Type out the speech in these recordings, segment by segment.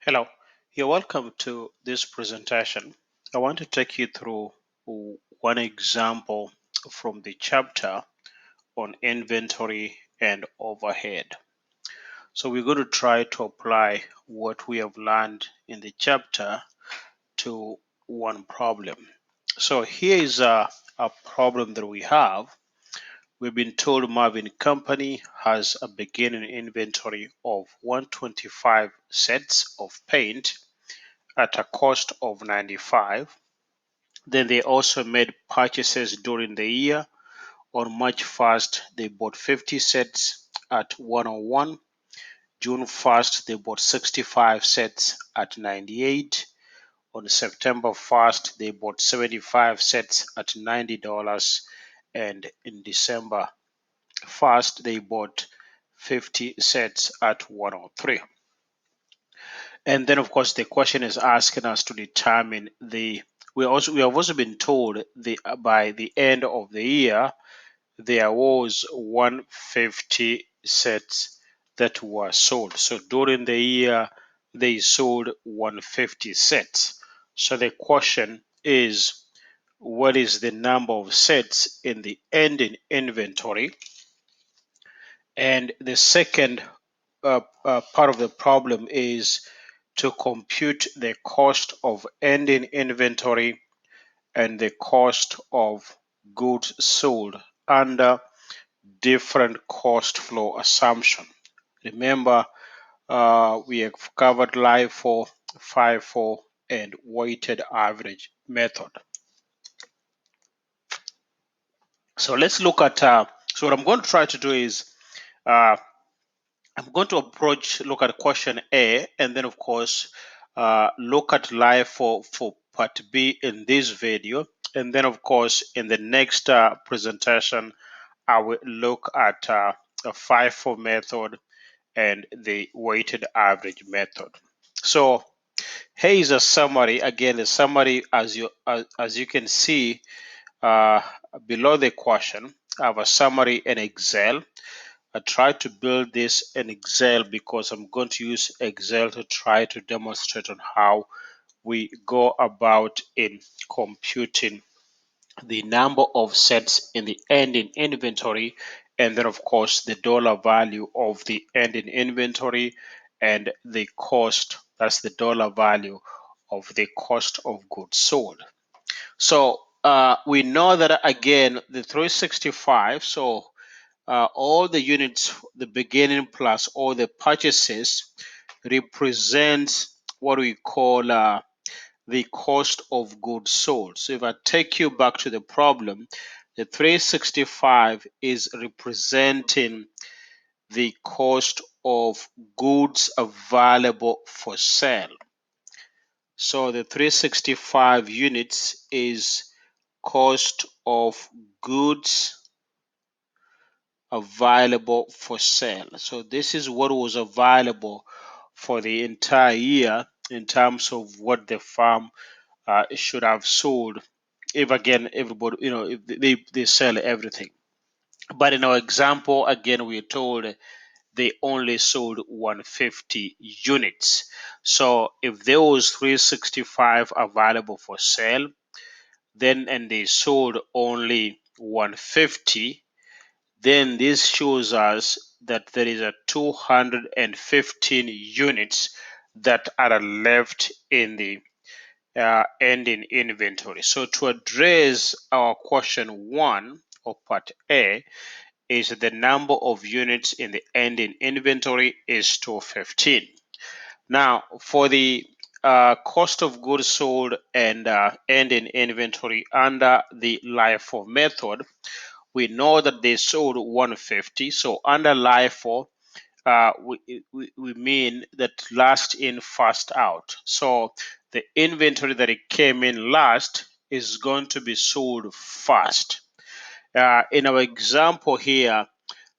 Hello, you're welcome to this presentation. I want to take you through one example from the chapter on inventory and overhead. So we're going to try to apply what we have learned in the chapter to one problem. So here is a problem that we have. We've been told Marvin Company has a beginning inventory of 125 sets of paint at a cost of 95. Then they also made purchases during the year. On March 1st, they bought 50 sets at 101. June 1st, they bought 65 sets at 98. On September 1st, they bought 75 sets at $90. And in December 1st, they bought 50 sets at 103. And then, of course, the question is asking us to determine we have also been told by the end of the year there was 150 sets that were sold. So during the year they sold 150 sets. So the question is, what is the number of sets in the ending inventory? And the second part of the problem is to compute the cost of ending inventory and the cost of goods sold under different cost flow assumption. Remember, we have covered LIFO, FIFO, and weighted average method. So let's look at, so what I'm going to try to do is, uh, I'm going to look at question A, and then of course, look at live for part B in this video. And then of course, in the next presentation, I will look at a FIFO method and the weighted average method. So here is a summary. Again, the summary, as you can see uh, below the question, I have a summary in Excel. I tried to build this in Excel because I'm going to use Excel to try to demonstrate on how we go about in computing the number of sets in the ending inventory, and then of course the dollar value of the ending inventory and the cost, that's the dollar value of the cost of goods sold. So we know that again the 365, so all the units, the beginning plus all the purchases represents what we call the cost of goods sold. So if I take you back to the problem, the 365 is representing the cost of goods available for sale. So the 365 units is cost of goods available for sale. So this is what was available for the entire year in terms of what the farm should have sold if again everybody, if they sell everything. But in our example, again, we're told they only sold 150 units. So if there was 365 available for sale, then and they sold only 150, then this shows us that there is a 215 units that are left in the ending inventory. So to address our question 1 or part A is the number of units in the ending inventory is 215. Now for the cost of goods sold and ending inventory under the LIFO method, we know that they sold 150. So under LIFO, we mean that last in, first out. So the inventory that it came in last is going to be sold first. In our example here,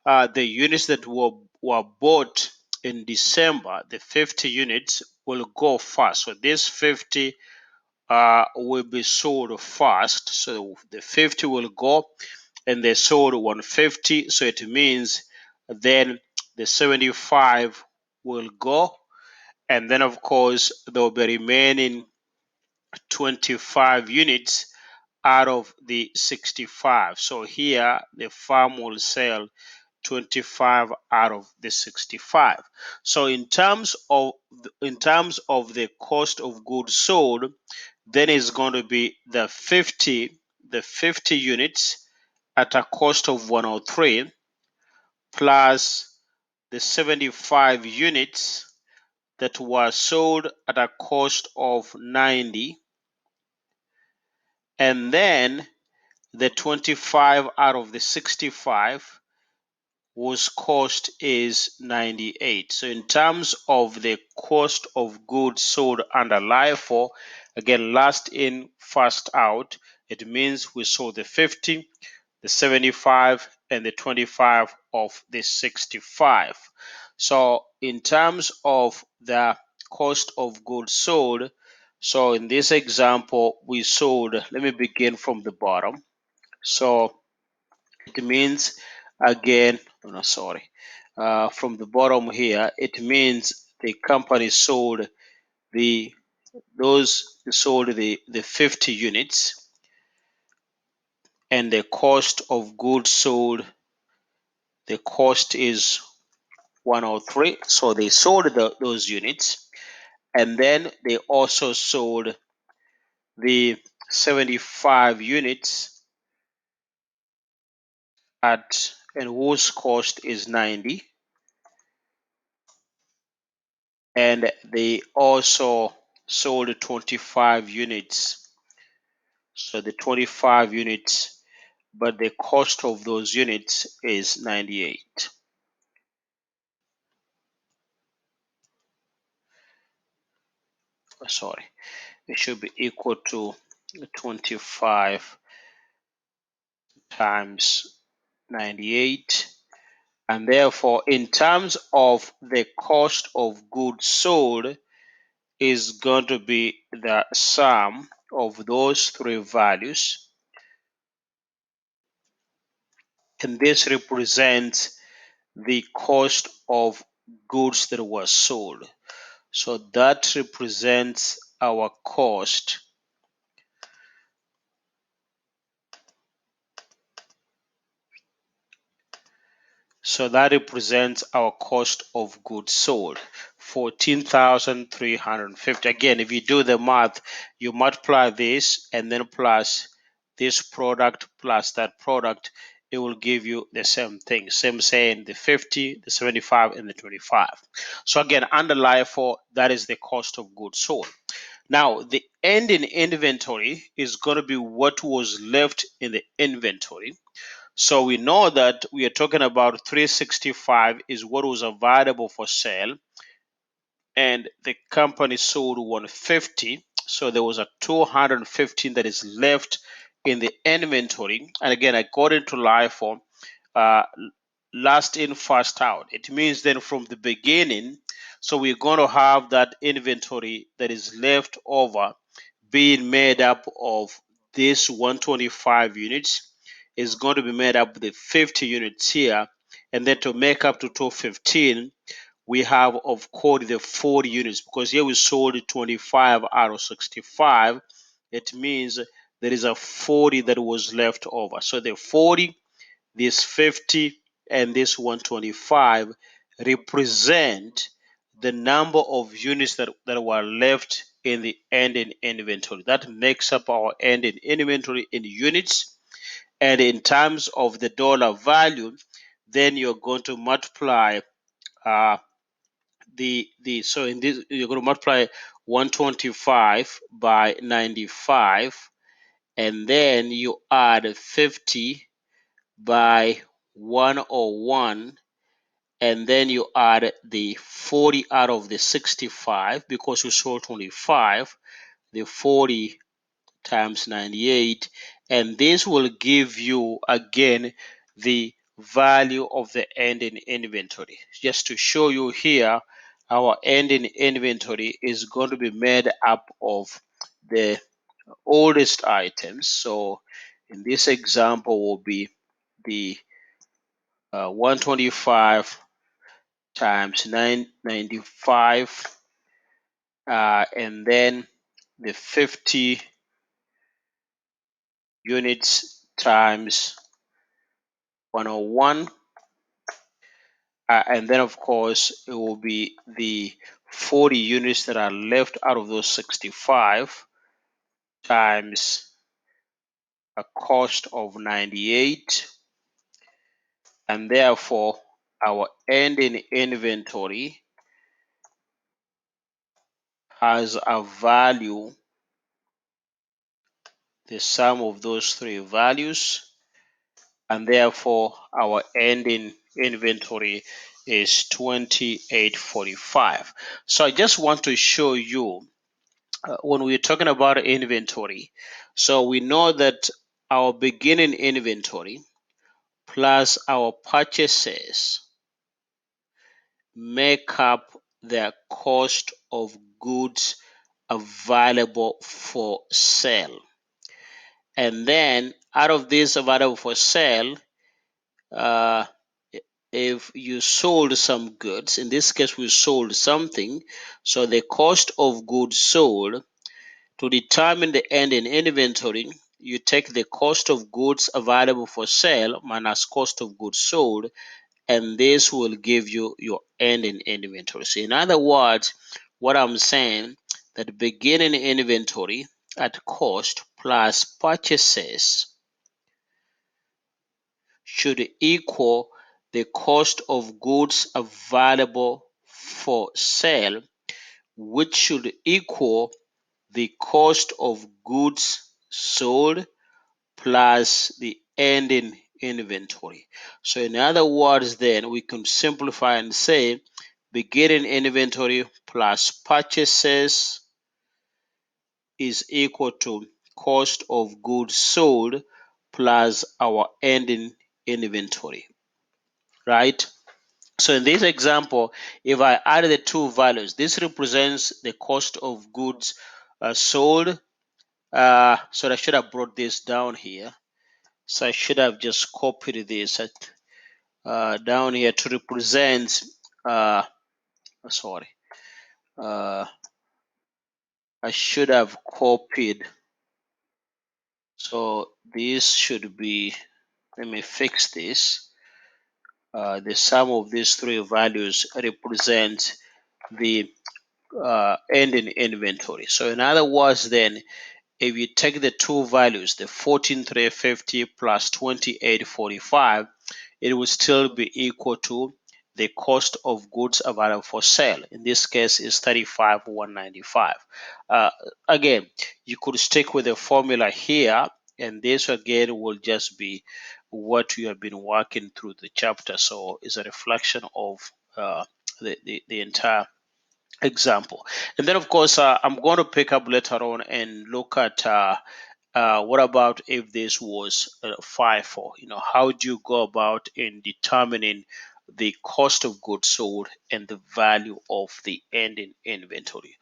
the units that were bought in December, the 50 units will go first. So this 50 will be sold first. So the 50 will go and they sold 150. So it means then the 75 will go and then of course there will be remaining 25 units out of the 65. So here the farm will sell 25 out of the 65. So in terms of the cost of goods sold, then it's going to be the 50 units at a cost of 103 plus the 75 units that were sold at a cost of 90, and then the 25 out of the 65 whose cost is 98. So in terms of the cost of goods sold under LIFO, again, last in, first out, it means we sold the 50, the 75, and the 25 of the 65. So in terms of the cost of goods sold, so in this example, we sold, let me begin from the bottom. So it means, again, oh no, sorry, from the bottom here, it means the company sold the the 50 units, and the cost of goods sold, the cost is 103. So they sold those units, and then they also sold the 75 units at, and whose cost is 90, and they also sold 25 units. So the 25 units, but the cost of those units is 98. Sorry, it should be equal to 25 times 98. And therefore, in terms of the cost of goods sold, is going to be the sum of those three values. And this represents the cost of goods that were sold. So that represents our cost. So that represents our cost of goods sold, 14,350. Again, if you do the math, you multiply this and then plus this product plus that product, it will give you the same thing. Same saying the 50, the 75, and the 25. So again, under LIFO, that is the cost of goods sold. Now, the ending inventory is going to be what was left in the inventory. So we know that we are talking about 365 is what was available for sale, and the company sold 150. So there was a 215 that is left in the inventory. And again, according to LIFO, uh, last in, first out. It means then from the beginning, so we're going to have that inventory that is left over being made up of this 125 units, is going to be made up of the 50 units here, and then to make up to 215, we have of course the 40 units, because here we sold 25 out of 65. It means there is a 40 that was left over. So the 40, this 50, and this 125 represent the number of units that were left in the ending inventory. That makes up our ending inventory in units. And in terms of the dollar value, then you're going to multiply uh, so in this you're going to multiply 125 by 95, and then you add 50 by 101, and then you add the 40 out of the 65 because you sold 25, the 40 times 98, and this will give you again the value of the ending inventory. Just to show you here, our ending inventory is going to be made up of the oldest items. So in this example will be the 125 times 995, and then the 50 units times 101, and then of course it will be the 40 units that are left out of those 65 times a cost of 98, and therefore our ending inventory has a value, the sum of those three values, and therefore our ending inventory is 2845. So I just want to show you when we're talking about inventory, so we know that our beginning inventory plus our purchases make up the cost of goods available for sale. And then out of this available for sale, uh, if you sold some goods, in this case we sold something, so the cost of goods sold, to determine the ending inventory, you take the cost of goods available for sale minus cost of goods sold, and this will give you your ending inventory. So in other words, what I'm saying, that beginning inventory at cost plus purchases should equal the cost of goods available for sale, which should equal the cost of goods sold plus the ending inventory. So in other words, then we can simplify and say beginning inventory plus purchases is equal to cost of goods sold plus our ending inventory, right? So in this example, if I add the two values, this represents the cost of goods sold. So I should have brought this down here. So I should have just copied this down here to represent, uh, sorry, uh, I should have copied. So this should be, let me fix this. The sum of these three values represent the ending inventory. So in other words, then, if you take the two values, the 14,350 plus 2845, it will still be equal to the cost of goods available for sale. In this case, is 35,195. Uh, Again, you could stick with the formula here, and this again will just be what you have been working through the chapter. So it's a reflection of the entire example. And then, of course, I'm going to pick up later on and look at what about if this was FIFO? How do you go about in determining the cost of goods sold and the value of the ending inventory?